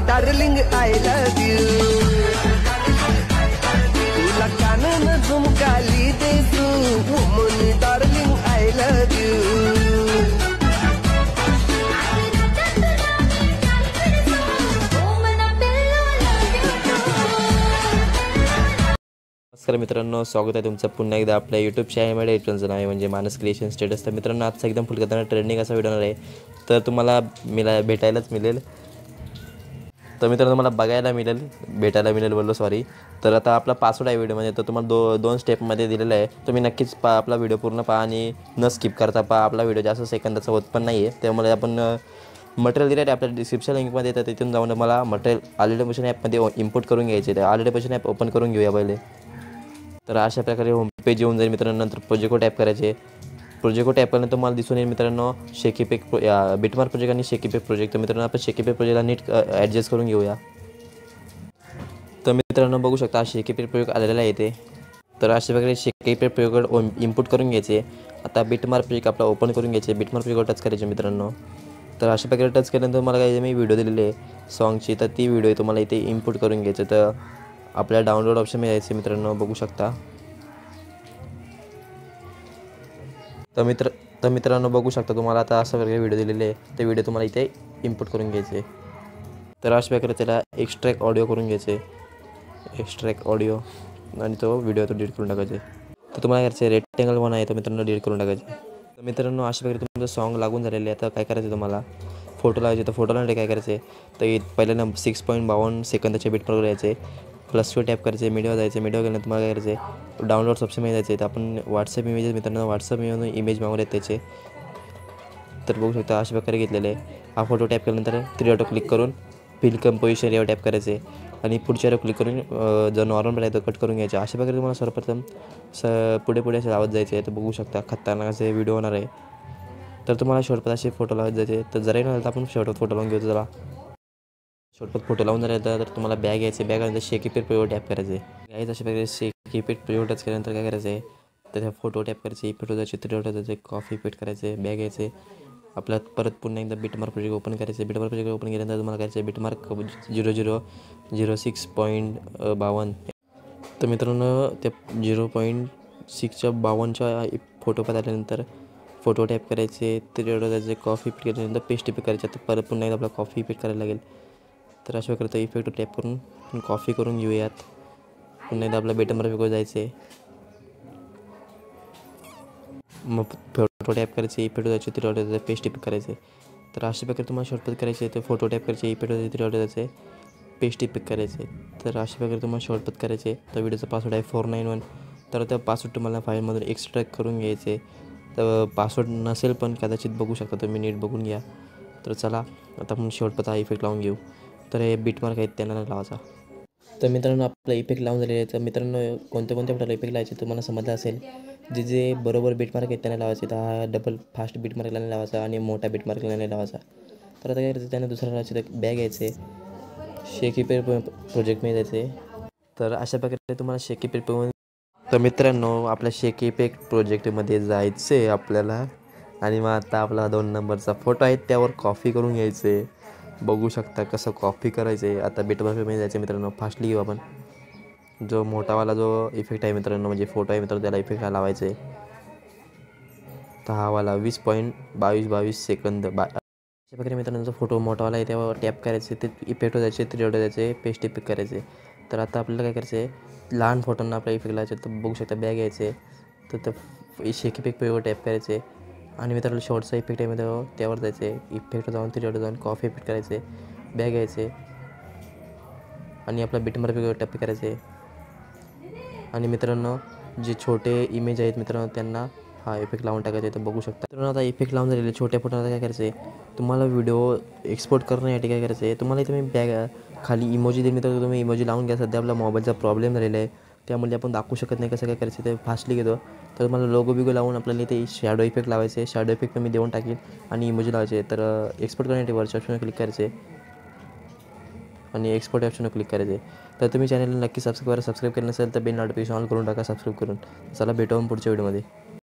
Darling I love you तुला कानन झुमकाली दे तू woman darling I love you नमस्कार मित्रांनो, स्वागत आहे तुमचं पुन्हा एकदा आपल्या यूट्यूब चॅनलमध्ये. यूट्यूबचं नाव आहे म्हणजे मानस क्रिएशन स्टेटस. तर मित्रांनो, आजचा एकदम फुल करताना ट्रेंडिंग असा व्हिडिओ आहे, तर तुम्हाला भेटायलाच मिळेल. तर मित्रांनो, मला भेटायला मिळेल बोललो, सॉरी. तर आता आपला पासवर्ड आहे व्हिडिओमध्ये, तर तुम्हाला दोन स्टेपमध्ये दिलेला आहे. तुम्ही नक्कीच आपला व्हिडिओ पूर्ण पहा आणि न स्किप करता पहा. आपला व्हिडिओ जास्त सेकंदाचा होत पण नाही आहे, त्यामुळे आपण मटेरियल दिलेलं आहे आपल्या डिस्क्रिप्शन लिंकमध्ये. तर तिथून जाऊन मला मटेरियल ऑलरेडी ॲपमध्ये इम्पोर्ट करून घ्यायचे. तर ऑलरेडी ॲप ओपन करून घेऊया पहिले. तर अशा प्रकारे होम पेज येऊन जाईल मित्रांनो. नंतर प्रोजेक्ट टॅप करायचे. प्रोजेक्ट टॅप केल्यानंतर तुम्हाला दिसून येईल मित्रांनो शेकीपेक बिटमार्क प्रोजेक्ट आणि शेकीपेक प्रोजेक्ट. तर मित्रांनो, आपण शेकीपेक प्रोजेक्टला नीट ॲडजस्ट करून घेऊया. तर मित्रांनो, बघू शकता शेकीपेक प्रोजेक्ट आलेला आहे इथे. तर अशा प्रकारे शेकीपेक प्रोजेक्ट इम्पोर्ट करून घ्यायचे. आता बिटमार्क प्रोजेक्ट आपला ओपन करून घ्यायचे. बिटमार्क प्रोजेक्ट टच करायचे मित्रांनो. तर अशा प्रकारे टच केल्यानंतर मला काही मी व्हिडिओ दिलेली आहे सॉन्गची, तर ती व्हिडिओ तुम्हाला इथे इम्पोर्ट करून घ्यायचं. तर आपल्या डाउनलोड ऑप्शनमध्ये यायचे मित्रांनो, बघू शकता. तर मित्रांनो, बघू शकता तुम्हाला आता अशा प्रकारे व्हिडिओ दिलेले आहे. ते व्हिडिओ तुम्हाला इथे इम्पोर्ट करून घ्यायचे. तर अशा प्रकारे त्याला एक्स्ट्रॅक्ट ऑडिओ करून घ्यायचे. एक्स्ट्रॅक्ट ऑडिओ आणि तो व्हिडिओ तो डिलीट करून टाकायचे. तर तुम्हाला करायचं रेक्टेंगल 1 आहे, तो मित्रांनो डिलीट करून टाकायचे. तर मित्रांनो, अशा प्रकारे तुमचं सॉन्ग लागून झालेले आहे. आता काय करायचं तुम्हाला फोटो लावायचे. तर फोटोला काय करायचे, तर पहिल्यांदा 6.52 सेकंदाचे बीटमार्क यायचे. +2 टॅप करायचे. मीडियावर जायचे. मीडियावर गेल्यानंतर तुम्हाला काय करायचे, डाउनलोड्स ऑप्शनमध्ये जायचे. तर आपण व्हॉट्सअप इमेजेस मित्रांनो व्हॉट्सअप इमेज मागवले त्याचे. तर बघू शकता अशा प्रकारे घेतलेले आहे. हा फोटो टॅप केल्यानंतर 3 डॉट क्लिक करून फिल कंपोजिशन यावर टॅप करायचे आणि पुढच्या क्लिक करून जो नॉर्मल आहे तो कट करून घ्यायचा. अशा प्रकारे तुम्हाला सर्वप्रथम पुढे असे लावत जायचे. तर बघू शकता खतरनाक असे व्हिडिओ होणार आहे. तर तुम्हाला शॉर्टपट असे फोटो लावत जायचे. तर जराही नव्हतं आपण शॉर्टपट फोटो लावून घेऊ. जरा शॉर्टपट फोटो लावून झाले तर तुम्हाला बॅग घ्यायचे. बॅग आल्यानंतर शेकीपेक प्रोजेक्ट टॅप करायचे. घ्यायचं अशा प्रकारे शेकीपेक प्रोजेक्ट टच केल्यानंतर काय करायचं आहे, तर त्या फोटो टॅप करायचे. फोटो जायचे. 3 डॉट जायचे. कॉफी पेट करायचे. बॅग घ्यायचे. आपल्यात परत पुन्हा एकदा बिटमार्क प्रोजेक्ट ओपन करायचे. बिटमार्क प्रोजेक्ट ओपन केल्यानंतर तुम्हाला करायचं बिटमार्क 0006.52. तर मित्रांनो, त्या 0.652च्या फोटो पात आल्यानंतर फोटो टॅप करायचे. 3 डॉट जायचे. कॉफी पेट केल्यानंतर पेस्ट इफेक्ट करायचे. तर परत पुन्हा एकदा आपला कॉफी इफेक्ट करायला लागेल. तर अशा प्रकारे इफेक्ट टॅप करून कॉफी करून घेऊयात. पुन्हा एकदा आपला बिटमार्क जायचे. मग फोटो टॅप करायचे. इफेक्ट जायचे. 3 डॉट जायचे. पेस्ट इफेक्ट करायचे. तर अशा प्रकारे तुम्हाला शॉर्टकट करायचे. तर फोटो टॅप करायचे. इफेक्ट जायचे. 3 डॉट जायचे. पेस्ट इफेक्ट करायचे. तर अशा प्रकारे तुम्हाला शॉर्टकट करायचे. तर व्हिडिओचा पासवर्ड आहे 491. तर त्या पासवर्ड तुम्हाला फाईलमधून एक्स्ट्रॅक्ट करून घ्यायचे. तर पासवर्ड नसेल पण कदाचित बघू शकता तुम्ही, नीट बघून घ्या. तर चला आता आपण शॉर्टकट हा इफेक्ट लावून घेऊ. तर हे बिटमार्क आहेत त्यांना लावायचा. तर मित्रांनो, आपला इफेक्ट लावून झालेले आहे. तर मित्रांनो, कोणत्या आपल्याला इफेक्ट लावायचे तुम्हाला समजलं असेल. जे बरोबर बिटमार्क आहेत त्यांना लावायचे. तर हा डबल फास्ट बिटमार्कला नाही लावायचा आणि मोठा बिटमार्कला नाही लावायचा. तर आता काय करायचं, त्यांना दुसरा लावायचं. तर बॅग घ्यायचे. शेकीपेक प्रोजेक्टमध्ये जायचे. तर अशा प्रकारे तुम्हाला शेकीपेक. तर मित्रांनो, आपल्या शेकीपेक प्रोजेक्टमध्ये जायचं आहे आपल्याला. आणि मग आता आपला 2 नंबरचा फोटो आहे त्यावर कॉपी करून घ्यायचे. बघू शकता कसं कॉपी करायचं आहे. आता बिटमार्कमध्ये जायचं मित्रांनो. फास्टली घेऊ आपण. जो मोठावाला जो इफेक्ट आहे मित्रांनो, म्हणजे फोटो आहे मित्रांनो, त्याला इफेक्ट लावायचं आहे. तर हा वाला 20.22 सेकंद अशा प्रकारे मित्रांनो, जो फोटो मोठावाला आहे त्यावर टॅप करायचे. ते इफेक्ट जायचे. 3 डॉट जायचे. पेस्ट इफेक्ट करायचे. तर आता आपल्याला काय करायचं आहे, लहान फोटोंना आपल्या इफेक्ट लावायचे. तर बघू शकता बॅग घ्यायचे. तर शेकीपेक पेवर टॅप करायचे आणि मित्रांनो शॉर्टचा इफेक्ट आहे मित्रांनो त्यावर जायचे. इफेक्ट जाऊन 3 डॉट जाऊन कॉफी इफेक्ट करायचे. बॅग घ्यायचे आणि आपला बिटमार्क टॅप करायचे. आणि मित्रांनो, जे छोटे इमेज आहेत मित्रांनो त्यांना हा इफेक्ट लावून टाकायचा. तर बघू शकता मित्रांनो, आता इफेक्ट लावून झालेले छोट्या फोटोला काय करायचं आहे, तुम्हाला व्हिडिओ एक्सपोर्ट करण्यासाठी काय करायचं आहे, तुम्हाला इथे मी बॅग खाली इमोजी देईल मित्रांनो. तुम्ही इमोजी लावून घ्या. सध्या आपला मोबाईलचा प्रॉब्लेम झालेला आहे, त्यामुळे आपण दाखवू शकत नाही कसं काय करायचं. ते फास्टली घेतो. तर मला लोगो बिगो लावून आपल्याला इथे शॅडो इफेक्ट लावायचे. शॅडो इफेक्ट मी देऊन टाकेल आणि इमोजी लावायचे. तर एक्सपोर्ट करण्यासाठी वरच्या ऑप्शनवर क्लिक करायचे आणि एक्सपोर्ट ऑप्शनवर क्लिक करायचे. तर तुम्ही चॅनलला नक्की सबस्क्राईब केलं नसेल तर बेल नोटिफिकेशन ऑन करून टाका सबस्क्राईब करून. चला भेटू पुढच्या व्हिडिओमध्ये.